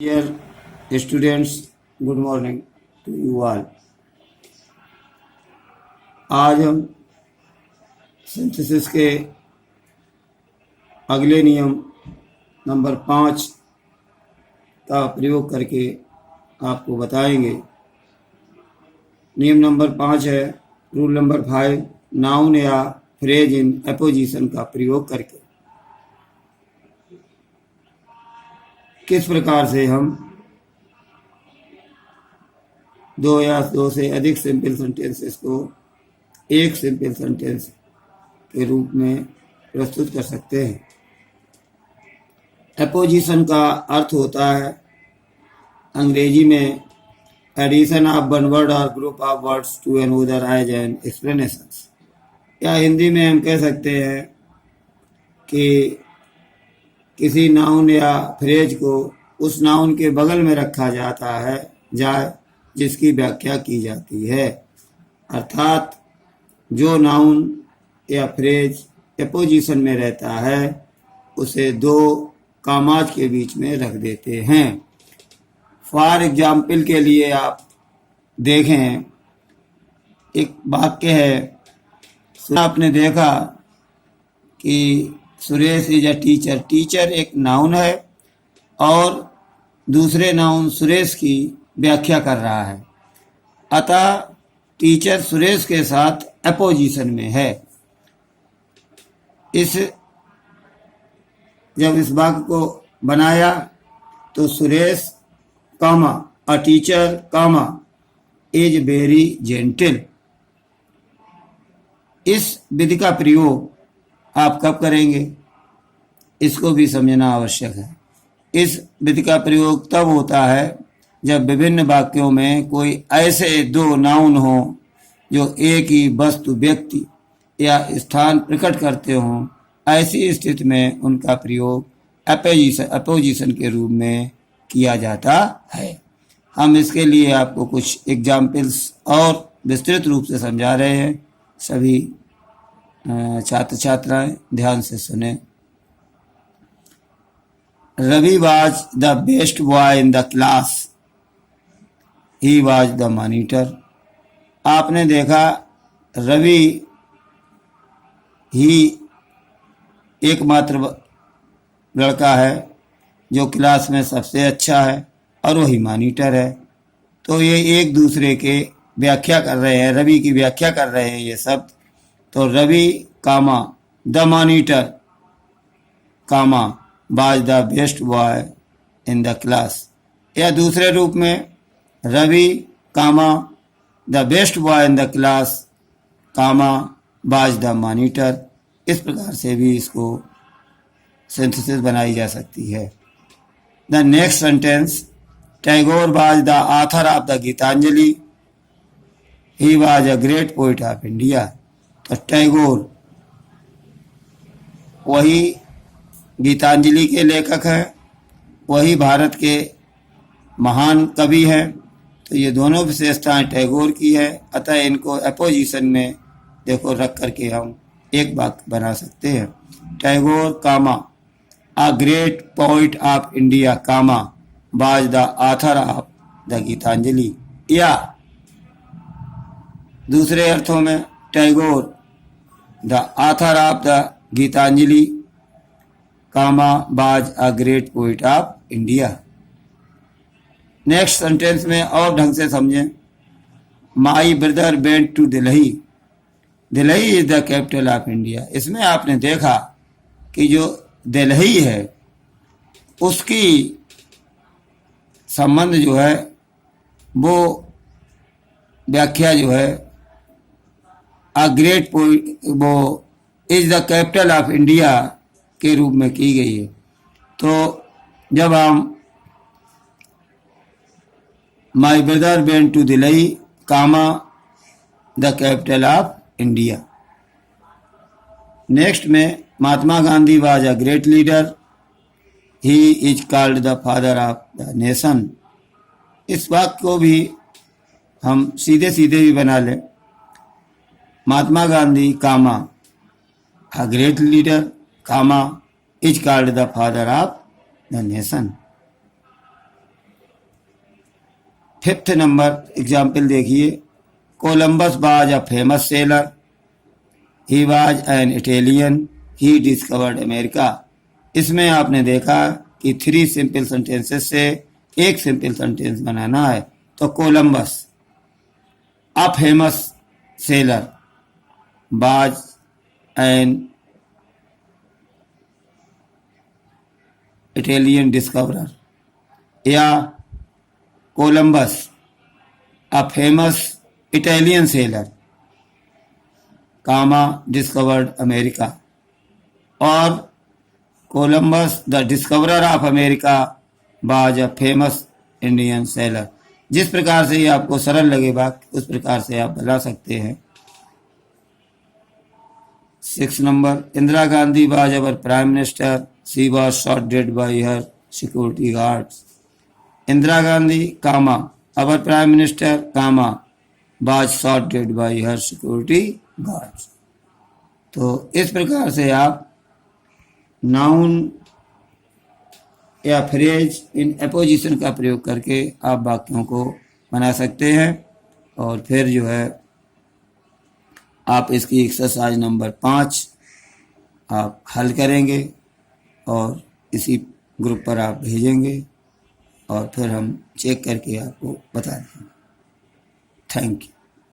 Dear students, good morning to you all. आज हम synthesis के अगले नियम नंबर 5 का प्रयोग करके आपको बताएंगे। नियम नंबर 5 है रूल नंबर 5, नाउन या फ्रेज इन एपोजिशन का प्रयोग करके किस प्रकार से हम दो या दो से अधिक सिंपल सेंटेंसेस को एक सिंपल सेंटेंस के रूप में प्रस्तुत कर सकते हैं। एपोजिशन का अर्थ होता है अंग्रेजी में एडिशन ऑफ वन वर्ड और group of words to another as an explanations, या हिंदी में हम कह सकते हैं कि किसी नाउन या फ्रेज को उस नाउन के बगल में रखा जाता है जिसकी व्याख्या की जाती है। अर्थात जो नाउन या फ्रेज एपोजिशन में रहता है उसे दो कामाज के बीच में रख देते हैं। फॉर एग्जाम्पल के लिए आप देखें, एक वाक्य है, आपने देखा कि Suresh is a teacher. Teacher एक नाउन है और दूसरे नाउन सुरेश की व्याख्या कर रहा है, अतः टीचर सुरेश के साथ एपोजिशन में है। जब इस वाक्य को बनाया तो Suresh comma a teacher comma is very gentle. इस विधि का प्रयोग आप कब करेंगे इसको भी समझना आवश्यक है। इस विधि का प्रयोग तब होता है जब विभिन्न वाक्यों में कोई ऐसे दो नाउन हो जो एक ही वस्तु, व्यक्ति या स्थान प्रकट करते हों। ऐसी स्थिति में उनका प्रयोग एपोजिशन के रूप में किया जाता है। हम इसके लिए आपको कुछ एग्जाम्पल्स और विस्तृत रूप से समझा रहे हैं। सभी छात्र छात्राएं ध्यान से सुने। Ravi was the best boy in the class. He was the monitor. आपने देखा रवि ही एकमात्र लड़का है जो क्लास में सबसे अच्छा है और वही मॉनिटर है। तो ये एक दूसरे के व्याख्या कर रहे हैं, रवि की व्याख्या कर रहे हैं ये शब्द। तो Ravi comma the monitor comma was the best boy in the class, या दूसरे रूप में Ravi comma the best boy in the class comma was the monitor। इस प्रकार से भी इसको सिंथेसिस बनाई जा सकती है। The next sentence, Tagore was the author of the Gitanjali, he was a great poet of India। तो टैगोर वही गीतांजलि के लेखक हैं, वही भारत के महान कवि हैं। तो ये दोनों विशेषताएं टैगोर की है, अतः इनको एपोजिशन में देखो रख करके हम एक वाक्य बना सकते हैं। Tagore comma a great poet of India comma was the author of the Gitanjali, या दूसरे अर्थों में Tagore the author of the Gitanjali comma was a great poet of India. Next sentence में और ढंग से समझें। My brother went to Delhi, Delhi is the capital of India. इसमें आपने देखा कि जो दिल्ली है उसकी संबंध जो है वो व्याख्या जो है अ ग्रेट पोइट, वो is the capital of India के रूप में की गई है। तो जब हम my brother went to Delhi comma the capital of India. Next में Mahatma Gandhi was a great leader, he is called the father of the nation. इस वाक्य को भी हम सीधे सीधे भी बना लें। Mahatma Gandhi comma a great leader comma is called the father of the nation. 5th number example देखिए, Columbus was a famous sailor, he was an Italian, he discovered America. इसमें आपने देखा कि 3 सिंपल सेंटेंसेस से एक सिंपल सेंटेंस बनाना है। तो Columbus a famous sailor, was an Italian discoverer, या Columbus a famous Italian sailor, comma discovered America, और Columbus the discoverer of America was a famous Indian sailor. जिस प्रकार से ये आपको सरल लगे बात, उस प्रकार से आप बता सकते हैं। 6 number, Indira Gandhi was our prime minister, she was shot dead by her security guards. Indira Gandhi comma our prime minister comma was shot dead by her security guards. तो इस प्रकार से आप नाउन या फ्रेज इन एपोजिशन का प्रयोग करके आप वाक्यों को बना सकते हैं। और फिर जो है आप इसकी एक्सरसाइज नंबर 5 आप हल करेंगे और इसी ग्रुप पर आप भेजेंगे और फिर हम चेक करके आपको बता देंगे। Thank you.